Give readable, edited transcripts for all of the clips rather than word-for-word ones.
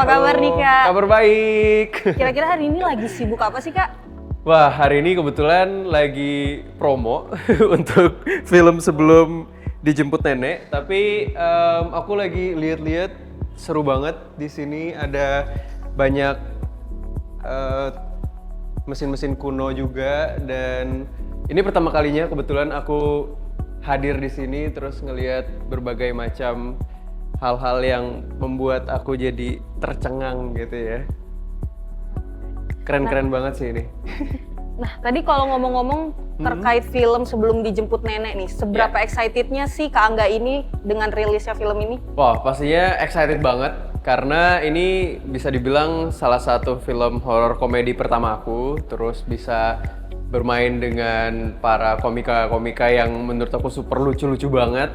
Apa kabar nih Kak? Kabar baik. Kira-kira hari ini lagi sibuk apa sih Kak? Wah, hari ini kebetulan lagi promo untuk film Sebelum Dijemput Nenek. Tapi aku lagi lihat-lihat seru banget di sini, ada banyak mesin-mesin kuno juga, dan ini pertama kalinya kebetulan aku hadir di sini terus ngelihat berbagai macam hal-hal yang membuat aku jadi tercengang gitu ya. Keren-keren banget sih ini. Nah, tadi kalau ngomong-ngomong terkait film Sebelum Dijemput Nenek nih, seberapa excitednya sih Kak Angga ini dengan rilisnya film ini? Wah, pastinya excited banget karena ini bisa dibilang salah satu film horor komedi pertama aku, terus bisa bermain dengan para komika-komika yang menurut aku super lucu-lucu banget.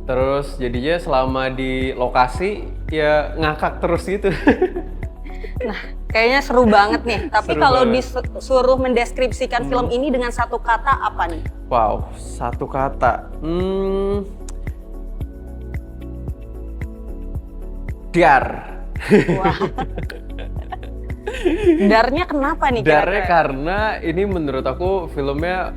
Terus jadinya selama di lokasi ya ngakak terus gitu. Nah, kayaknya seru banget nih. Tapi Seru kalau banget. disuruh mendeskripsikan film ini dengan satu kata apa nih? Wow, satu kata. Dar. Wah. Darnya kenapa nih Darnya kira-kira? karena ini menurut aku filmnya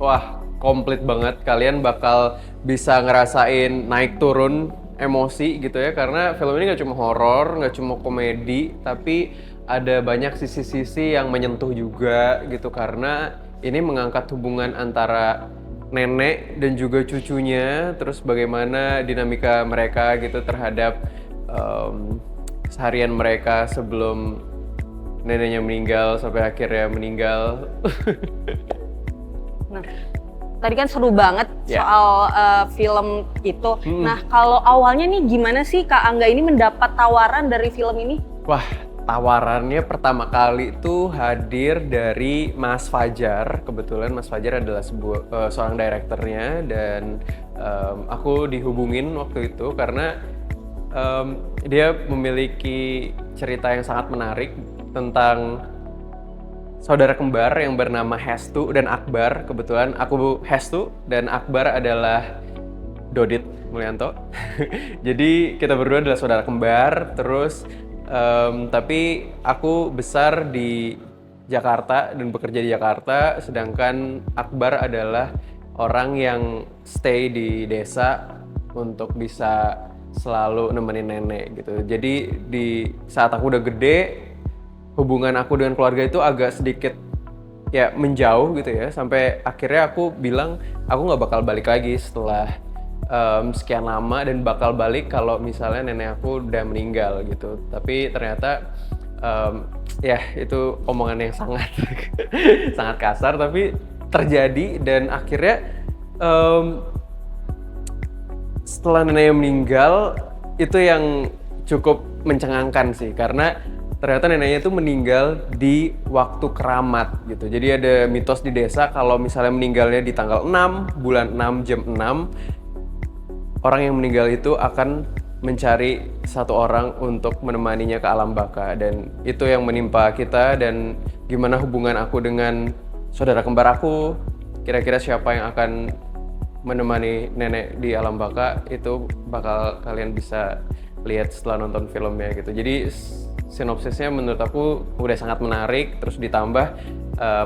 wah komplit banget. Kalian bakal bisa ngerasain naik turun emosi gitu ya, karena film ini nggak cuma horor, nggak cuma komedi, tapi ada banyak sisi-sisi yang menyentuh juga gitu, karena ini mengangkat hubungan antara nenek dan juga cucunya, terus bagaimana dinamika mereka gitu terhadap keseharian mereka sebelum neneknya meninggal sampai akhirnya meninggal. Nah, tadi kan seru banget Ya. soal film itu. Nah, kalau awalnya nih gimana sih Kak Angga ini mendapat tawaran dari film ini? Wah, tawarannya pertama kali itu hadir dari Mas Fajar. Kebetulan Mas Fajar adalah seorang direkturnya, dan aku dihubungin waktu itu karena dia memiliki cerita yang sangat menarik tentang saudara kembar yang bernama Hestu dan Akbar. Kebetulan aku Hestu dan Akbar adalah Dodit Mulyanto. Jadi kita berdua adalah saudara kembar. Terus tapi aku besar di Jakarta dan bekerja di Jakarta, sedangkan Akbar adalah orang yang stay di desa untuk bisa selalu nemenin nenek gitu. Jadi di saat aku udah gede, hubungan aku dengan keluarga itu agak sedikit ya menjauh gitu ya, sampai akhirnya aku bilang aku nggak bakal balik lagi setelah sekian lama, dan bakal balik kalau misalnya nenek aku udah meninggal gitu. Tapi ternyata ya itu omongan yang sangat sangat kasar tapi terjadi, dan akhirnya setelah neneknya meninggal itu yang cukup mencengangkan sih, karena ternyata neneknya itu meninggal di waktu keramat gitu. Jadi ada mitos di desa kalau misalnya meninggalnya di tanggal 6, bulan 6, jam 6, orang yang meninggal itu akan mencari satu orang untuk menemaninya ke alam baka. Dan itu yang menimpa kita, dan gimana hubungan aku dengan saudara kembar aku, kira-kira siapa yang akan menemani nenek di alam baka, itu bakal kalian bisa lihat setelah nonton filmnya gitu. Jadi sinopsisnya menurut aku udah sangat menarik, terus ditambah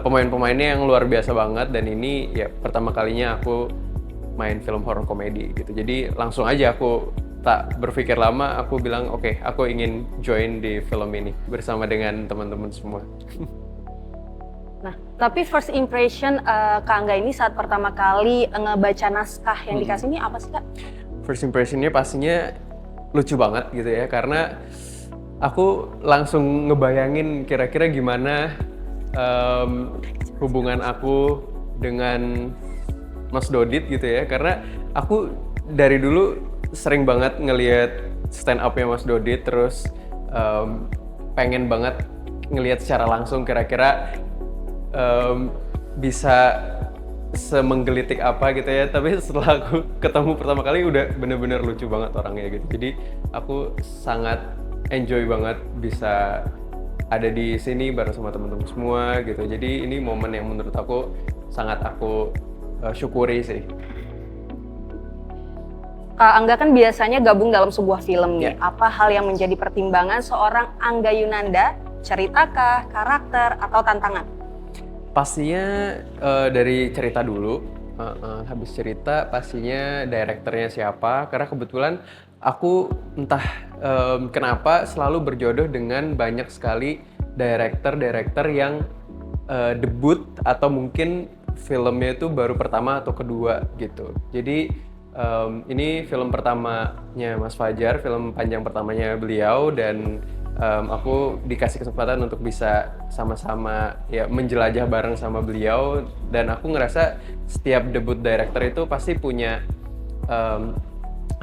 pemain-pemainnya yang luar biasa banget, dan ini ya pertama kalinya aku main film horor komedi gitu. Jadi langsung aja aku tak berpikir lama, aku bilang oke, aku ingin join di film ini bersama dengan teman-teman semua. Nah, tapi first impression Kak Angga ini saat pertama kali ngebaca naskah yang dikasih ini apa sih Kak? First impressionnya pastinya lucu banget gitu ya, karena aku langsung ngebayangin kira-kira gimana hubungan aku dengan Mas Dodit gitu ya, karena aku dari dulu sering banget ngelihat stand up-nya Mas Dodit, terus pengen banget ngelihat secara langsung kira-kira bisa semenggelitik apa gitu ya. Tapi setelah aku ketemu pertama kali udah bener-bener lucu banget orangnya gitu. Jadi aku sangat enjoy banget bisa ada di sini bareng sama teman-teman semua gitu. Jadi ini momen yang menurut aku sangat aku syukuri sih. Kak Angga kan biasanya gabung dalam sebuah film nih. Ya. Apa hal yang menjadi pertimbangan seorang Angga Yunanda? Ceritakah, karakter, atau tantangan? Pastinya dari cerita dulu. Habis cerita pastinya direkturnya siapa. Karena kebetulan aku entah kenapa selalu berjodoh dengan banyak sekali director yang debut atau mungkin filmnya itu baru pertama atau kedua gitu. Jadi ini film pertamanya Mas Fajar, film panjang pertamanya beliau, dan aku dikasih kesempatan untuk bisa sama-sama ya menjelajah bareng sama beliau, dan aku ngerasa setiap debut director itu pasti punya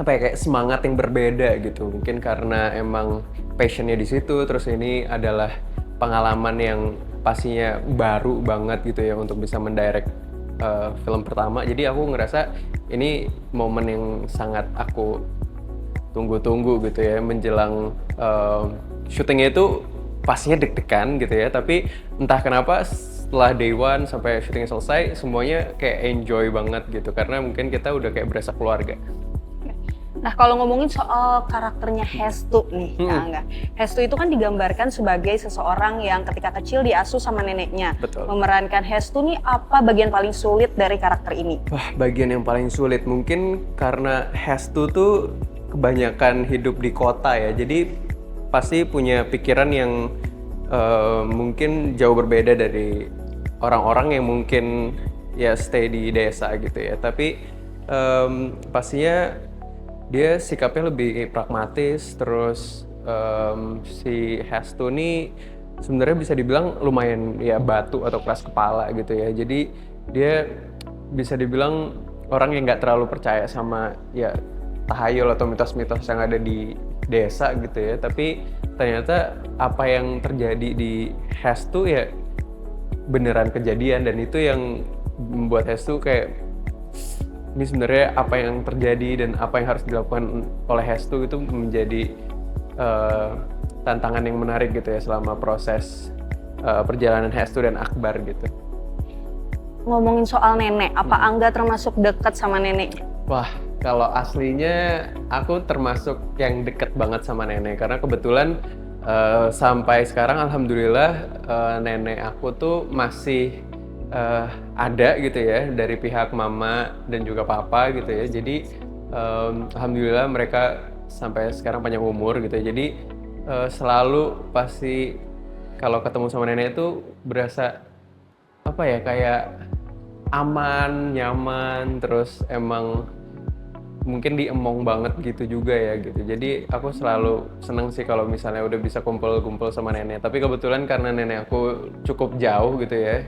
apa ya, kayak semangat yang berbeda gitu. Mungkin karena emang passionnya di situ, terus ini adalah pengalaman yang pastinya baru banget gitu ya untuk bisa mendirect film pertama. Jadi aku ngerasa ini momen yang sangat aku tunggu-tunggu gitu ya, menjelang syutingnya itu pastinya deg-degan gitu ya, tapi entah kenapa setelah day one sampai syutingnya selesai semuanya kayak enjoy banget gitu, karena mungkin kita udah kayak berasa keluarga. Nah, kalau ngomongin soal karakternya Hestu nih, Kak Angga. Hestu itu kan digambarkan sebagai seseorang yang ketika kecil diasuh sama neneknya. Betul. Memerankan Hestu nih, apa bagian paling sulit dari karakter ini? Wah, bagian yang paling sulit mungkin karena Hestu tuh kebanyakan hidup di kota ya, jadi pasti punya pikiran yang mungkin jauh berbeda dari orang-orang yang mungkin ya stay di desa gitu ya. Tapi pastinya dia sikapnya lebih pragmatis, terus si Hestu ini sebenarnya bisa dibilang lumayan ya batu atau keras kepala gitu ya. Jadi dia bisa dibilang orang yang nggak terlalu percaya sama ya tahayul atau mitos-mitos yang ada di desa gitu ya. Tapi ternyata apa yang terjadi di Hestu ya beneran kejadian, dan itu yang membuat Hestu kayak ini sebenarnya apa yang terjadi dan apa yang harus dilakukan oleh Hestu itu menjadi tantangan yang menarik gitu ya selama proses perjalanan Hestu dan Akbar gitu. Ngomongin soal nenek, apa Angga termasuk dekat sama neneknya? Wah, kalau aslinya aku termasuk yang deket banget sama nenek, karena kebetulan sampai sekarang alhamdulillah nenek aku tuh masih ada gitu ya dari pihak mama dan juga papa gitu ya. Jadi alhamdulillah mereka sampai sekarang panjang umur gitu ya. Jadi selalu pasti kalau ketemu sama nenek itu berasa apa ya, kayak aman, nyaman, terus emang mungkin diemong banget gitu juga ya gitu. Jadi aku selalu seneng sih kalau misalnya udah bisa kumpul-kumpul sama nenek. Tapi kebetulan karena nenek aku cukup jauh gitu ya,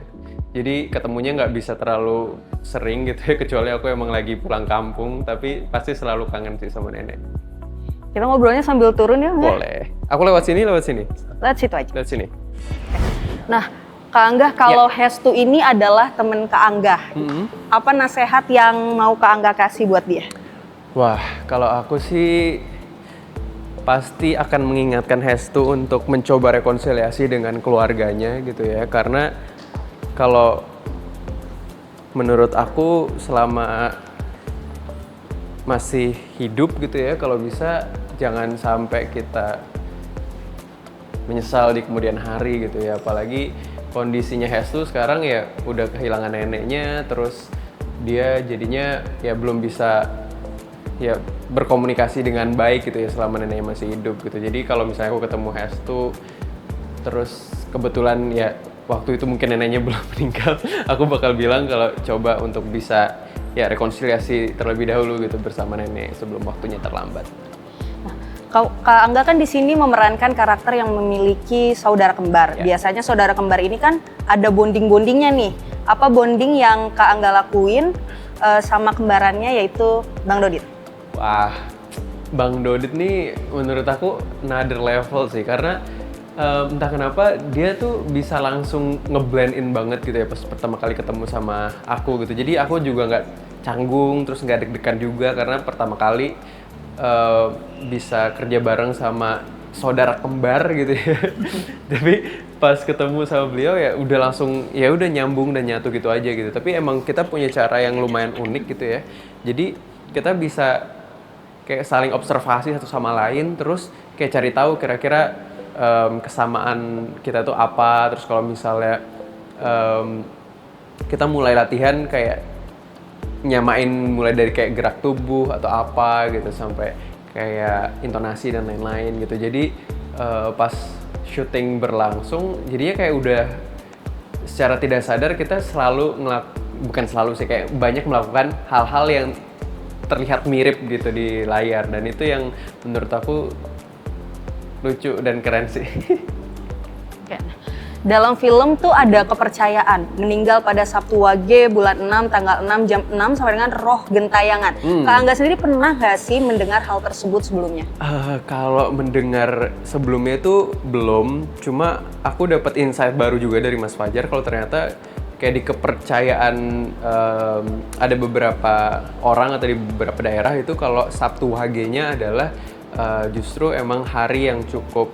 jadi ketemunya nggak bisa terlalu sering gitu ya, kecuali aku emang lagi pulang kampung. Tapi pasti selalu kangen sih sama nenek. Kita ngobrolnya sambil turun ya, Angga? Boleh. Aku lewat sini, lewat sini. Lewat situ aja. Lewat sini. Nah, Kak Angga, kalau Hestu ini adalah temen Kak Angga, apa nasihat yang mau Kak Angga kasih buat dia? Wah, kalau aku sih pasti akan mengingatkan Hestu untuk mencoba rekonsiliasi dengan keluarganya gitu ya. Karena kalau menurut aku selama masih hidup gitu ya, kalau bisa jangan sampai kita menyesal di kemudian hari gitu ya. Apalagi kondisinya Hestu sekarang ya udah kehilangan neneknya, terus dia jadinya ya belum bisa ya berkomunikasi dengan baik gitu ya selama neneknya masih hidup gitu. Jadi kalau misalnya aku ketemu Hestu terus kebetulan ya waktu itu mungkin neneknya belum meninggal, aku bakal bilang kalau coba untuk bisa ya rekonsiliasi terlebih dahulu gitu bersama nenek sebelum waktunya terlambat. Nah, Kak Angga kan di sini memerankan karakter yang memiliki saudara kembar. Ya. Biasanya saudara kembar ini kan ada bonding-bondingnya nih. Apa bonding yang Kak Angga lakuin sama kembarannya, yaitu Bang Dodit? Wah, Bang Dodit nih menurut aku another level sih, karena entah kenapa dia tuh bisa langsung ngeblend in banget gitu ya pas pertama kali ketemu sama aku gitu. Jadi aku juga nggak canggung, terus nggak deg-degan juga karena pertama kali bisa kerja bareng sama saudara kembar gitu ya. Tapi pas ketemu sama beliau ya udah langsung ya udah nyambung dan nyatu gitu aja gitu. Tapi emang kita punya cara yang lumayan unik gitu ya. Jadi kita bisa kayak saling observasi satu sama lain, terus kayak cari tahu kira-kira kesamaan kita tuh apa. Terus kalau misalnya kita mulai latihan kayak nyamain mulai dari kayak gerak tubuh atau apa gitu sampai kayak intonasi dan lain-lain gitu. Jadi pas syuting berlangsung jadinya kayak udah secara tidak sadar kita selalu bukan selalu sih, kayak banyak melakukan hal-hal yang terlihat mirip gitu di layar, dan itu yang menurut aku lucu dan keren sih. Oke. Dalam film tuh ada kepercayaan meninggal pada Sabtu Wage bulan 6 tanggal 6 jam 6 sampai dengan roh gentayangan. Kak Angga sendiri pernah gak sih mendengar hal tersebut sebelumnya? Kalau mendengar sebelumnya itu belum, cuma aku dapat insight baru juga dari Mas Fajar kalau ternyata kayak di kepercayaan ada beberapa orang atau di beberapa daerah itu kalau Sabtu Wage-nya adalah justru emang hari yang cukup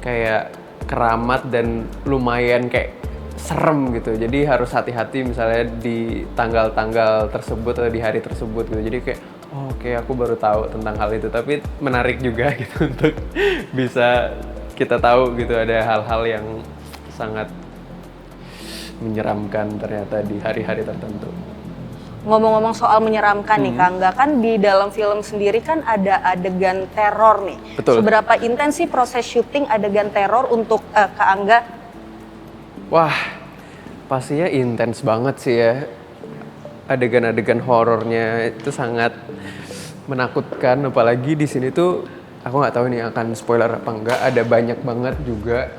kayak keramat dan lumayan kayak serem gitu. Jadi harus hati-hati misalnya di tanggal-tanggal tersebut atau di hari tersebut gitu. Jadi kayak oke, aku baru tahu tentang hal itu, tapi menarik juga gitu untuk bisa kita tahu gitu ada hal-hal yang sangat menyeramkan ternyata di hari-hari tertentu. Ngomong-ngomong soal menyeramkan nih Kak Angga, kan di dalam film sendiri kan ada adegan teror nih. Betul. Seberapa intens sih proses syuting adegan teror untuk Kak Angga? Wah, pastinya intens banget sih ya. Adegan-adegan horornya itu sangat menakutkan, apalagi di sini tuh aku nggak tahu nih akan spoiler apa enggak, ada banyak banget juga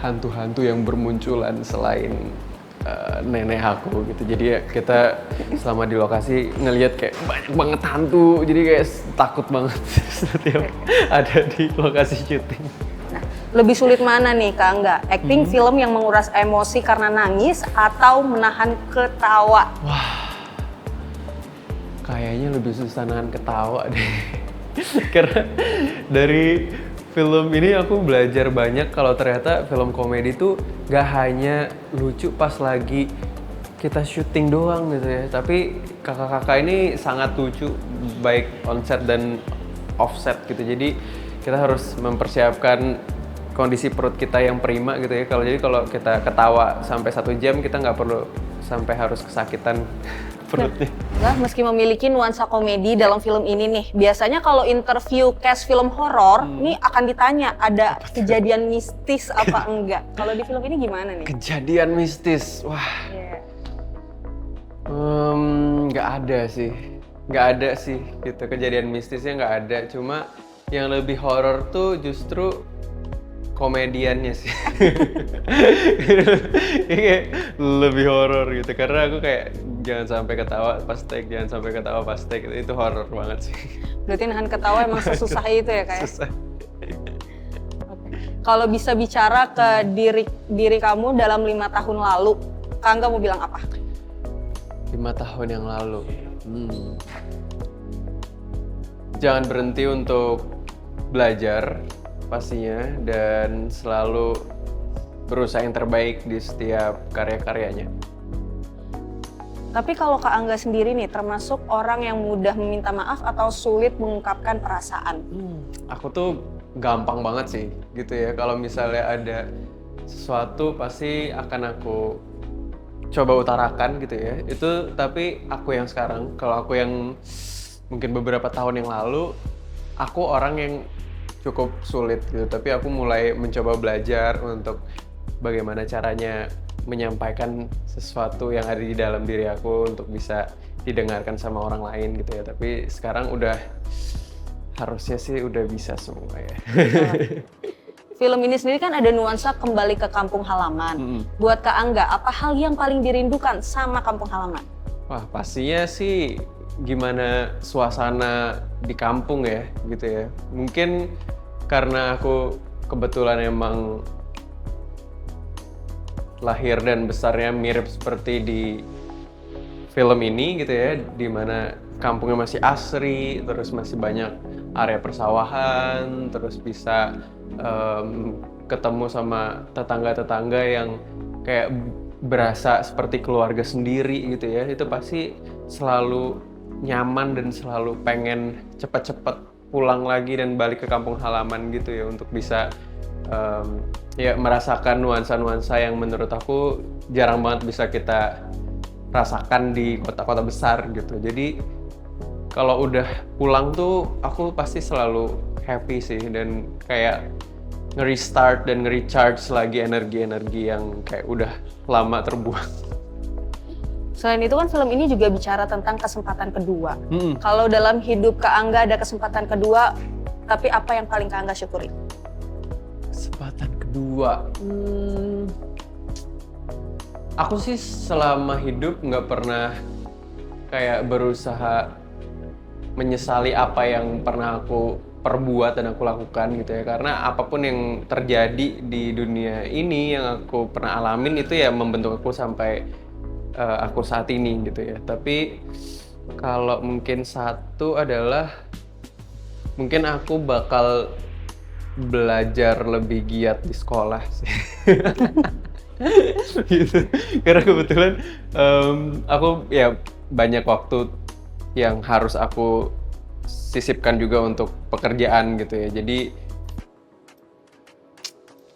hantu-hantu yang bermunculan selain nenek aku gitu. Jadi ya kita selama di lokasi ngelihat kayak banyak banget hantu, jadi kayak takut banget setiap ada di lokasi syuting. Nah, lebih sulit mana nih Kak Angga? Acting film yang menguras emosi karena nangis atau menahan ketawa? Kayaknya lebih susah nahan ketawa deh. Karena dari film ini aku belajar banyak kalau ternyata film komedi tuh gak hanya lucu pas lagi kita syuting doang gitu ya, tapi kakak-kakak ini sangat lucu baik on set dan offset gitu. Jadi kita harus mempersiapkan kondisi perut kita yang prima gitu ya. Kalau kita ketawa sampai 1 jam kita nggak perlu sampai harus kesakitan perutnya. Nah, meski memiliki nuansa komedi dalam film ini nih, biasanya kalau interview cast film horor, nih akan ditanya ada kejadian mistis apa enggak. Kalau di film ini gimana nih? Kejadian mistis, wah, nggak ada sih gitu, kejadian mistisnya nggak ada. Cuma yang lebih horor tuh justru komediannya sih. Kayak lebih horor gitu, karena aku kayak jangan sampai ketawa pas take, itu horor banget sih. Berarti nahan ketawa emang sesusah itu ya Kak ya? Susah. Kalau bisa bicara ke diri kamu dalam 5 tahun lalu, Kak Angga mau bilang apa? 5 tahun yang lalu, jangan berhenti untuk belajar pastinya, dan selalu berusaha yang terbaik di setiap karya-karyanya. Tapi kalau Kak Angga sendiri nih, termasuk orang yang mudah meminta maaf atau sulit mengungkapkan perasaan? Aku tuh gampang banget sih gitu ya, kalau misalnya ada sesuatu pasti akan aku coba utarakan gitu ya. Itu tapi aku yang sekarang, kalau aku yang mungkin beberapa tahun yang lalu, aku orang yang cukup sulit gitu, tapi aku mulai mencoba belajar untuk bagaimana caranya menyampaikan sesuatu yang ada di dalam diri aku untuk bisa didengarkan sama orang lain gitu ya. Tapi sekarang udah harusnya sih udah bisa semua ya. Film ini sendiri kan ada nuansa kembali ke kampung halaman. Buat Kak Angga, apa hal yang paling dirindukan sama kampung halaman? Wah, pastinya sih gimana suasana di kampung ya gitu ya. Mungkin karena aku kebetulan emang lahir dan besarnya mirip seperti di film ini gitu ya, di mana kampungnya masih asri, terus masih banyak area persawahan, terus bisa ketemu sama tetangga-tetangga yang kayak berasa seperti keluarga sendiri gitu ya. Itu pasti selalu nyaman dan selalu pengen cepet-cepet pulang lagi dan balik ke kampung halaman gitu ya untuk bisa ya merasakan nuansa-nuansa yang menurut aku jarang banget bisa kita rasakan di kota-kota besar gitu. Jadi kalau udah pulang tuh aku pasti selalu happy sih dan kayak nge-restart dan nge-recharge lagi energi-energi yang kayak udah lama terbuang. Selain itu kan film ini juga bicara tentang kesempatan kedua. Kalau dalam hidup Kak Angga ada kesempatan kedua, tapi apa yang paling Kak Angga syukuri? Kesempatan kedua. Aku sih selama hidup nggak pernah kayak berusaha menyesali apa yang pernah aku perbuat dan aku lakukan gitu ya. Karena apapun yang terjadi di dunia ini yang aku pernah alamin itu ya membentuk aku sampai aku saat ini gitu ya. Tapi kalau mungkin satu adalah mungkin aku bakal belajar lebih giat di sekolah sih. Gitu. Karena kebetulan aku ya banyak waktu yang harus aku sisipkan juga untuk pekerjaan gitu ya. Jadi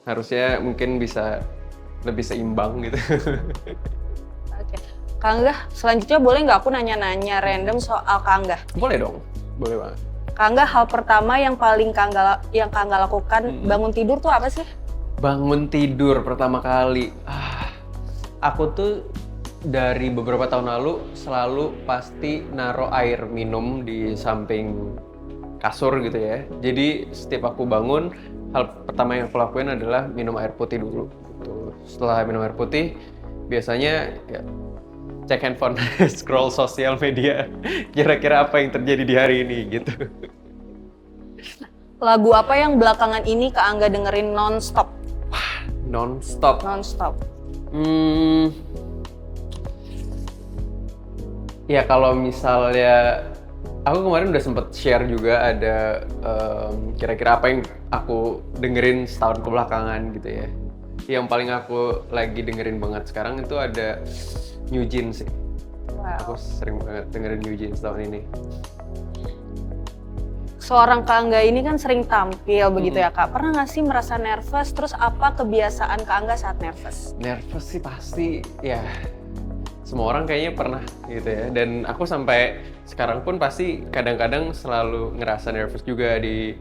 harusnya mungkin bisa lebih seimbang gitu. Oke. Kak Angga, selanjutnya boleh nggak aku nanya-nanya random soal Kak Angga? Boleh dong, boleh banget. Kak Angga, hal pertama yang paling Kak Angga lakukan bangun tidur tuh apa sih? Bangun tidur pertama kali. Aku tuh dari beberapa tahun lalu selalu pasti naruh air minum di samping kasur gitu ya. Jadi setiap aku bangun, hal pertama yang aku lakuin adalah minum air putih dulu. Gitu. Setelah minum air putih, biasanya ya, cek handphone, scroll sosial media, kira-kira apa yang terjadi di hari ini gitu. Lagu apa yang belakangan ini Kak Angga dengerin non-stop? Non-stop. Non-stop. Ya kalau misalnya, aku kemarin udah sempet share juga ada kira-kira apa yang aku dengerin setahun kebelakangan gitu ya. Yang paling aku lagi dengerin banget sekarang itu ada New Jeans sih. Wow. Aku sering banget dengerin New Jeans tahun ini. Seorang Kak Angga ini kan sering tampil begitu ya Kak. Pernah nggak sih merasa nervous? Terus apa kebiasaan Kak Angga saat nervous? Nervous sih pasti ya. Semua orang kayaknya pernah gitu ya. Dan aku sampai sekarang pun pasti kadang-kadang selalu ngerasa nervous juga di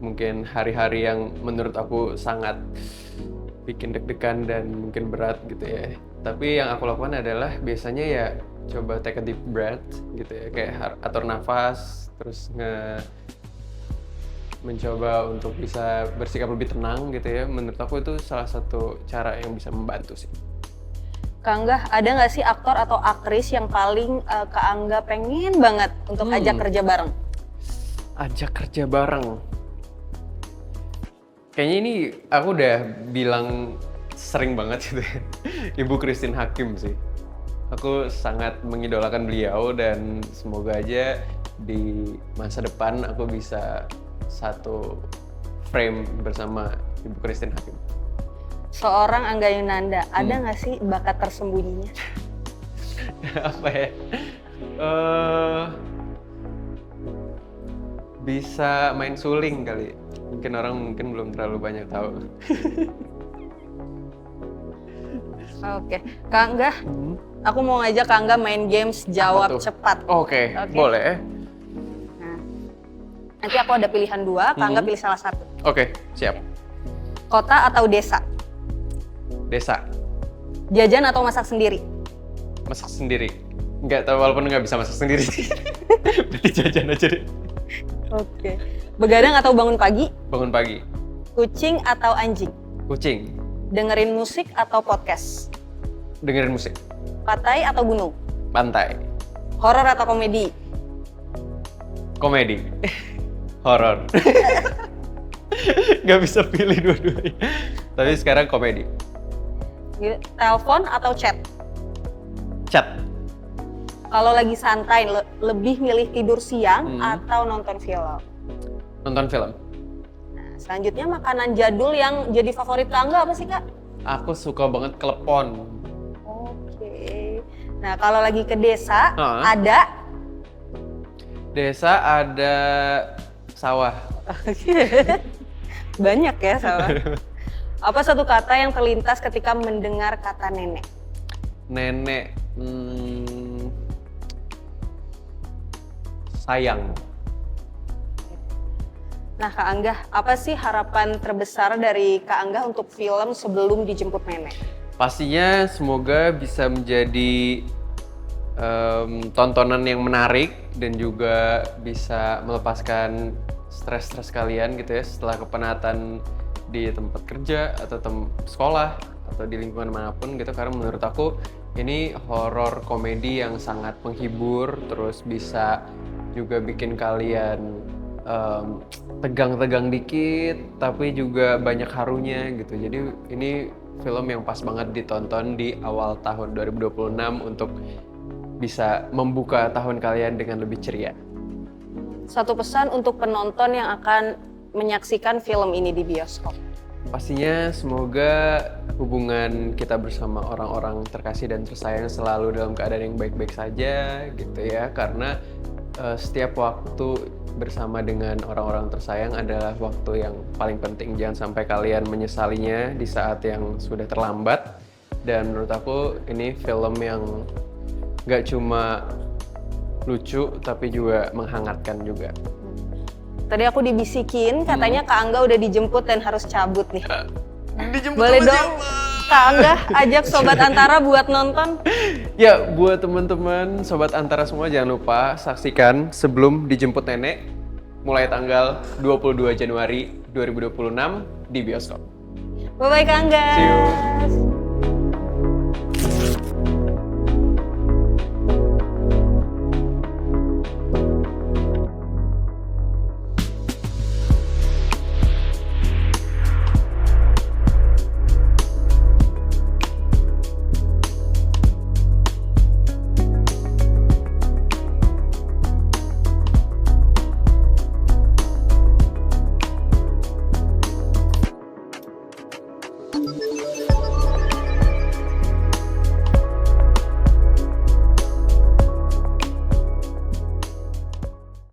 mungkin hari-hari yang menurut aku sangat bikin deg-degan dan mungkin berat gitu ya. Tapi yang aku lakukan adalah biasanya ya coba take a deep breath gitu ya. Kayak atur nafas, terus mencoba untuk bisa bersikap lebih tenang gitu ya. Menurut aku itu salah satu cara yang bisa membantu sih. Kak Angga, ada nggak sih aktor atau aktris yang paling Kak Angga pengen banget untuk ajak kerja bareng? Ajak kerja bareng. Kayaknya ini aku udah bilang sering banget gitu ya. Ibu Christine Hakim sih. Aku sangat mengidolakan beliau dan semoga aja di masa depan aku bisa satu frame bersama Ibu Christine Hakim. Seorang Angga Yunanda, ada nggak sih bakat tersembunyinya? Apa ya? Bisa main suling kali. Mungkin orang belum terlalu banyak tahu. Oke, Kak Angga, aku mau ngajak Kak Angga main games jawab cepat. Oke, boleh. Nah, nanti aku ada pilihan dua, Kak Angga pilih salah satu. Oke, siap. Kota atau desa? Desa. Jajan atau masak sendiri? Masak sendiri. Nggak tahu, walaupun nggak bisa masak sendiri sih. Berarti jajan aja deh. Oke. Begadang atau bangun pagi? Bangun pagi. Kucing atau anjing? Kucing. Dengerin musik atau podcast? Dengerin musik. Pantai atau gunung? Pantai. Horor atau komedi? Komedi. Horor. Nggak bisa pilih dua-duanya. Tapi sekarang komedi. Telepon atau chat? Chat. Kalau lagi santai, lebih milih tidur siang atau nonton film? Nonton film. Nah, selanjutnya makanan jadul yang jadi favorit Kak Angga apa sih Kak? Aku suka banget klepon. Oke. Nah kalau lagi ke desa, ada Desa ada sawah. Banyak ya sawah. Apa satu kata yang terlintas ketika mendengar kata nenek? Nenek, sayang. Nah Kak Angga, apa sih harapan terbesar dari Kak Angga untuk film Sebelum Dijemput Nenek? Pastinya semoga bisa menjadi tontonan yang menarik dan juga bisa melepaskan stres-stres kalian gitu ya setelah kepenatan di tempat kerja atau sekolah atau di lingkungan manapun gitu, karena menurut aku ini horor komedi yang sangat menghibur, terus bisa juga bikin kalian tegang-tegang dikit tapi juga banyak harunya gitu. Jadi ini film yang pas banget ditonton di awal tahun 2026 untuk bisa membuka tahun kalian dengan lebih ceria. Satu pesan untuk penonton yang akan menyaksikan film ini di bioskop. Pastinya semoga hubungan kita bersama orang-orang terkasih dan tersayang selalu dalam keadaan yang baik-baik saja gitu ya, karena setiap waktu bersama dengan orang-orang tersayang adalah waktu yang paling penting. Jangan sampai kalian menyesalinya di saat yang sudah terlambat. Dan menurut aku ini film yang gak cuma lucu tapi juga menghangatkan juga. Tadi aku dibisikin katanya Kak Angga udah dijemput dan harus cabut nih. Dijemput Boleh sama dong siapa? Kak Angga ajak Sobat Antara buat nonton. Ya, buat teman-teman Sobat Antara semua jangan lupa saksikan Sebelum Dijemput Nenek mulai tanggal 22 Januari 2026 di bioskop. Bye-bye Kak Angga. See you.